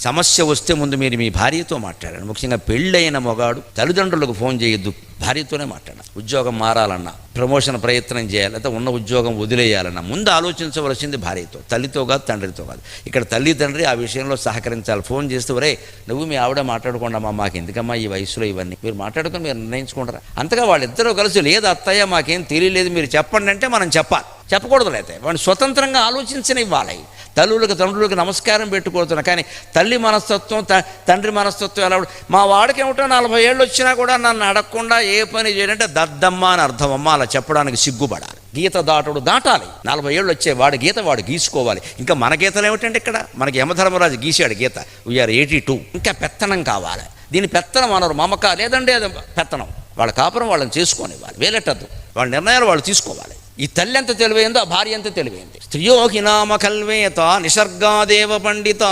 సమస్య వస్తే ముందు మీరు మీ భార్యతో మాట్లాడండి. ముఖ్యంగా పెళ్ళైన మొగాడు తల్లిదండ్రులకు ఫోన్ చేయొద్దు, భార్యతోనే మాట్లాడాలి. ఉద్యోగం మారాలన్నా, ప్రమోషన్ ప్రయత్నం చేయాలి, లేదా ఉన్న ఉద్యోగం వదిలేయాలన్నా ముందు ఆలోచించవలసింది భార్యతో, తల్లితో కాదు, తండ్రితో కాదు. ఇక్కడ తల్లి తండ్రి ఆ విషయంలో సహకరించాలి. ఫోన్ చేస్తే ఒరే నువ్వు మీ ఆవిడ మాట్లాడుకోండమ్మా, మాకు ఎందుకమ్మా ఈ వయసులో ఇవన్నీ, మీరు మాట్లాడుకొని మీరు నిర్ణయించుకుంటారా. అంతగా వాళ్ళిద్దరూ కలిసి లేదు అత్తయ్య మాకేం తెలియలేదు మీరు చెప్పండి అంటే మనం చెప్పాలి. చెప్పకూడదు, అయితే వాడిని స్వతంత్రంగా ఆలోచించనివ్వాలి. తల్లులకు తండ్రులకు నమస్కారం పెట్టుకోవచ్చు. కానీ తల్లి మనస్తత్వం తండ్రి మనస్తత్వం ఎలా, మా వాడికి ఏమిటో 40 ఏళ్ళు వచ్చినా కూడా నన్ను అడగకుండా ఏ పని చేయాలంటే దద్దమ్మ అని అర్థమమ్మ, అలా చెప్పడానికి సిగ్గుపడాలి. గీత దాటాలి. 40 ఏళ్ళు వచ్చే వాడి గీత వాడు గీసుకోవాలి. ఇంకా మన గీతలు ఏమిటంటే ఇక్కడ మనకి యమధర్మరాజు గీసాడు గీత, వీఆర్ 82. ఇంకా పెత్తనం కావాలి. దీని పెత్తనం అనరు, మమక లేదండి, అది పెత్తనం. వాళ్ళ కాపురం వాళ్ళని చేసుకోనివ్వాలి, వేలెట్టద్దు. వాళ్ళ నిర్ణయాలు వాళ్ళు తీసుకోవాలి. ఈ తల్లి ఎంత తెలివైందో ఆ భార్య ఎంత తెలివైంది. స్త్రియో హినామ కల్వేత నిసర్గాదేవ పండితా.